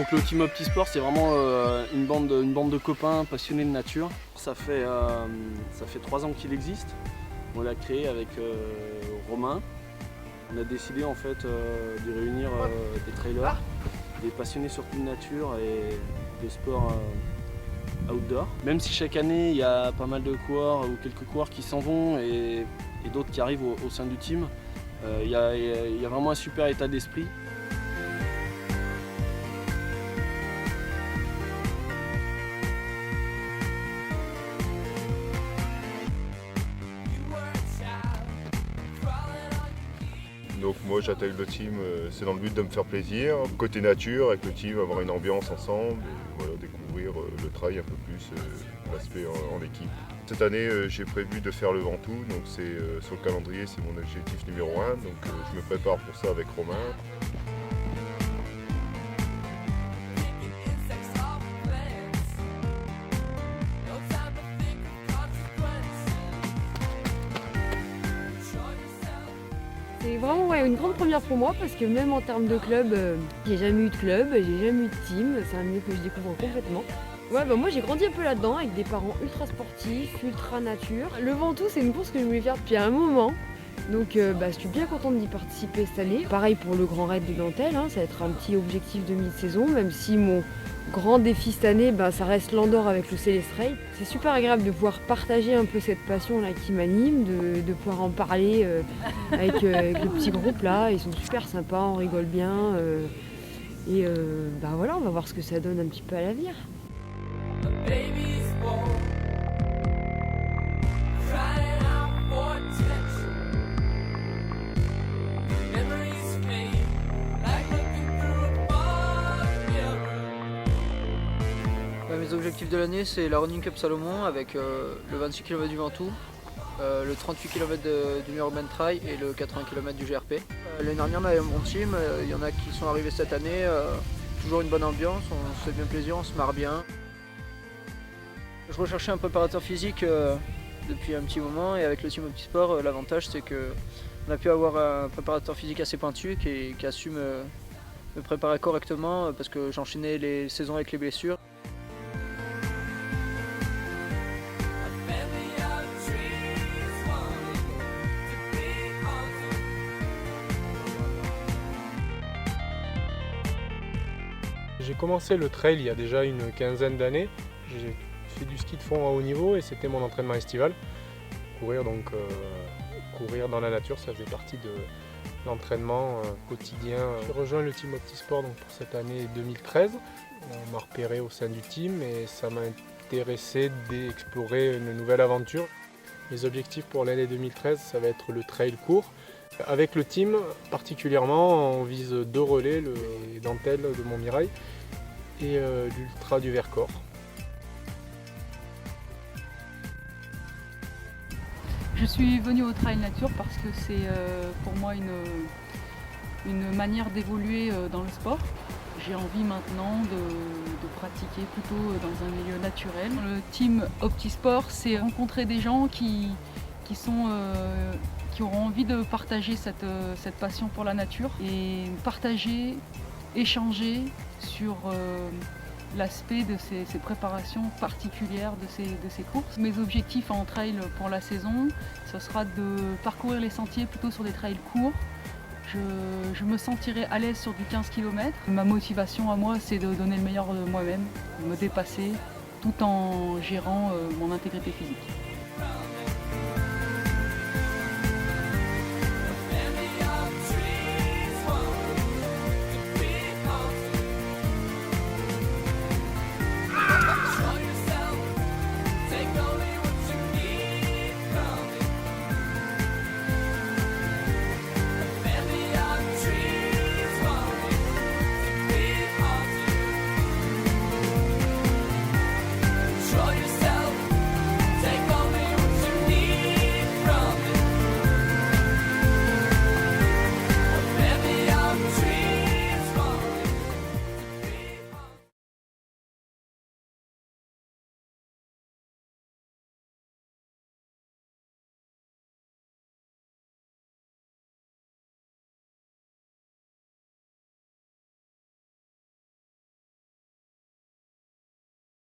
Donc le team Optisport, c'est vraiment une bande de copains passionnés de nature. Ça fait 3 ans qu'il existe. On l'a créé avec Romain. On a décidé en fait de réunir des trailers, des passionnés surtout de nature et de sport outdoor. Même si chaque année il y a pas mal de coureurs ou quelques coureurs qui s'en vont et d'autres qui arrivent au sein du team, il y a vraiment un super état d'esprit. Donc moi j'attaque le team, c'est dans le but de me faire plaisir. Côté nature, avec le team, avoir une ambiance ensemble et voilà, découvrir le trail un peu plus, l'aspect en équipe. Cette année j'ai prévu de faire le Ventoux, donc c'est sur le calendrier, c'est mon objectif numéro 1, donc je me prépare pour ça avec Romain. C'est vraiment une grande première pour moi parce que même en termes de club, j'ai jamais eu de club, j'ai jamais eu de team, c'est un milieu que je découvre complètement. Moi j'ai grandi un peu là-dedans avec des parents ultra sportifs, ultra nature. Le Ventoux c'est une course que je voulais faire depuis un moment, donc je suis bien contente d'y participer cette année. Pareil pour le Grand Raid de Nantel, ça va être un petit objectif de mi-saison, même si mon grand défi cette année, ça reste l'Andorre avec le Céleste Raid. C'est super agréable de pouvoir partager un peu cette passion là qui m'anime, de pouvoir en parler avec le petit groupe là. Ils sont super sympas, on rigole bien. Et voilà, on va voir ce que ça donne un petit peu à l'avenir. Mes objectifs de l'année, c'est la Running Cup Salomon avec le 26 km du Ventoux, le 38 km du Murman Trail et le 80 km du GRP. L'année dernière, on avait mon team, il y en a qui sont arrivés cette année, toujours une bonne ambiance, on se fait bien plaisir, on se marre bien. Je recherchais un préparateur physique depuis un petit moment et avec le team Optisport, l'avantage c'est qu'on a pu avoir un préparateur physique assez pointu qui a su me préparer correctement parce que j'enchaînais les saisons avec les blessures. J'ai commencé le trail il y a déjà une quinzaine d'années. J'ai fait du ski de fond à haut niveau et c'était mon entraînement estival. Courir dans la nature, ça faisait partie de l'entraînement quotidien. J'ai rejoint le team Optisport pour cette année 2013. On m'a repéré au sein du team et ça m'a intéressé d'explorer une nouvelle aventure. Les objectifs pour l'année 2013, ça va être le trail court. Avec le team, particulièrement, on vise 2 relais, le Nantel de Montmirail et l'Ultra du Vercors. Je suis venue au Trail Nature parce que c'est pour moi une manière d'évoluer dans le sport. J'ai envie maintenant de pratiquer plutôt dans un milieu naturel. Le team Optisport, c'est rencontrer des gens qui auront envie de partager cette passion pour la nature et partager, échanger sur l'aspect de ces préparations particulières de ces courses. Mes objectifs en trail pour la saison, ce sera de parcourir les sentiers plutôt sur des trails courts. Je me sentirai à l'aise sur du 15 km. Ma motivation à moi, c'est de donner le meilleur de moi-même, de me dépasser tout en gérant mon intégrité physique.